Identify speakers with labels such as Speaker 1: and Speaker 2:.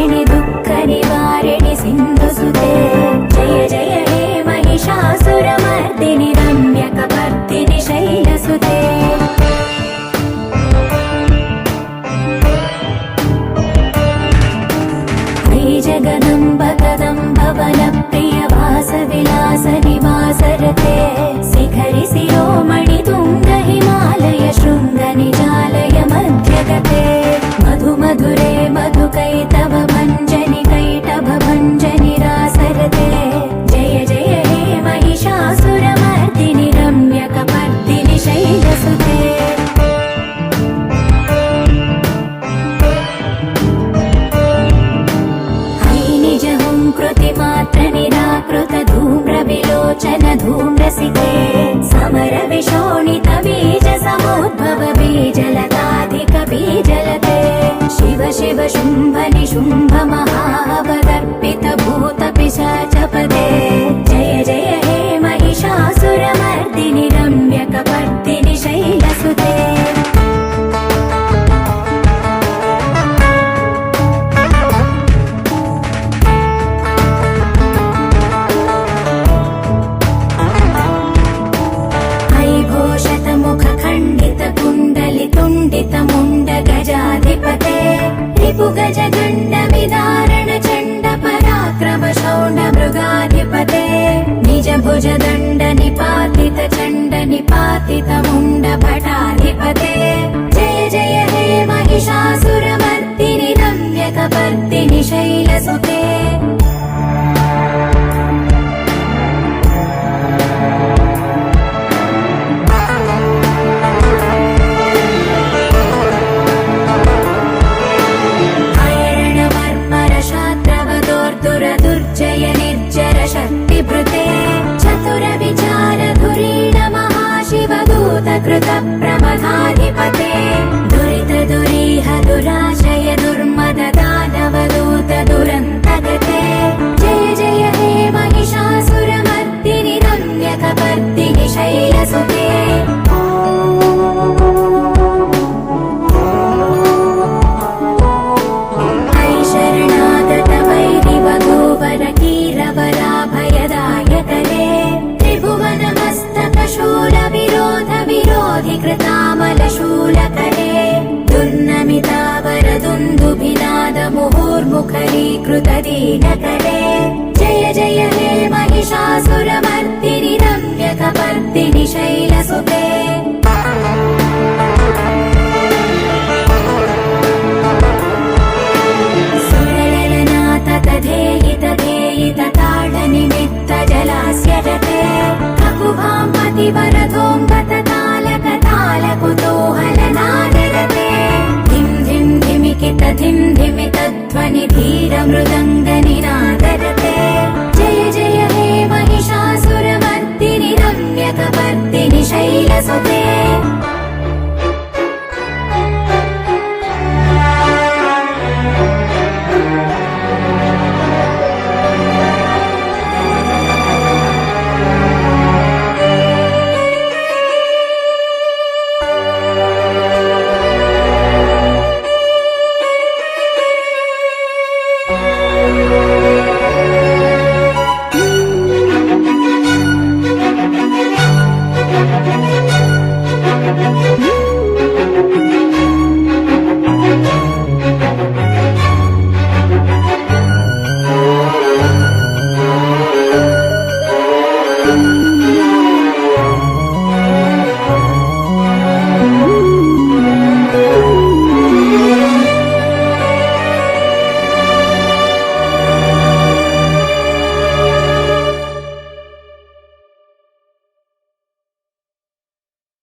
Speaker 1: संहारिणि दुःख निवारिणि सिन्धुसुते जय जय हे महिषासुरमर्दिनि रम्यकपर्दिनि शैलसुते जगदम्ब कदम्ब वनप्रिय वासविलास निवासरते शिखरि शिरोमणि तुङ्ग हिमालय शृङ्ग निजालय मध्यगते मधु मधुरे मधुकैटभ भञ्जनि कैटभ भञ्जनि रासरते जय जय हे महिषासुरमर्दिनि रम्यकपर्दिनि शैलसुते कृतिमात्र निराकृत धूम्र विलोचन धूम्रसिते समर विशोणित बीज समुद्भव बीजलताधिक बीजलते शिव शिव शुम्भ निशुम्भ महावदर्पित भूत पिशाचपदे जय जय हे महिषासुरमर्दिनि रम्यकपर्दिनि शैलसुते मुण्ड गजाधिपते रिपु गज गण्ड विदारण चण्ड पराक्रम शौण्ड मृगाधिपते निज भुज दण्ड निपातित चण्ड निपातित मुण्ड भटाधिपते जय जय हे महिषासुरमर्दिनि रम्यकपर्दिनि शैलसुते दुर्जय निर्जर शक्तिभृते चतुर विचार धुरीण महाशिवदूत कृत प्रमथाधिपते दुरित दुरीह दुराशय दुर्मद दानवदूत दुरन्तगते जय जय हे महिषासुरमर्दिनि रम्यकपर्दिनि शैलसुते वराभयदायकरे त्रिभुवनमस्तकशूल विरोध विरोधि कृतामलशूलकरे दुर्नमितावर दुन्दुभिनाद मुहुर्मुखरीकृत दीनकरे जय जय हे महिषासुरमर्दिनि रम्यकपर्दिनि शैलसुते ताडनिमित्त जलास्य रते ककुभाम्पति वरधोऽङ्गत तालक तालकुतूहलनादरते धिं धिं धिमिकित धिं धिमित ध्वनि धीर मृदङ्गनिनादरते जय जय हे महिषासुरमर्दिनि रम्यकपर्दिनि शैलसुते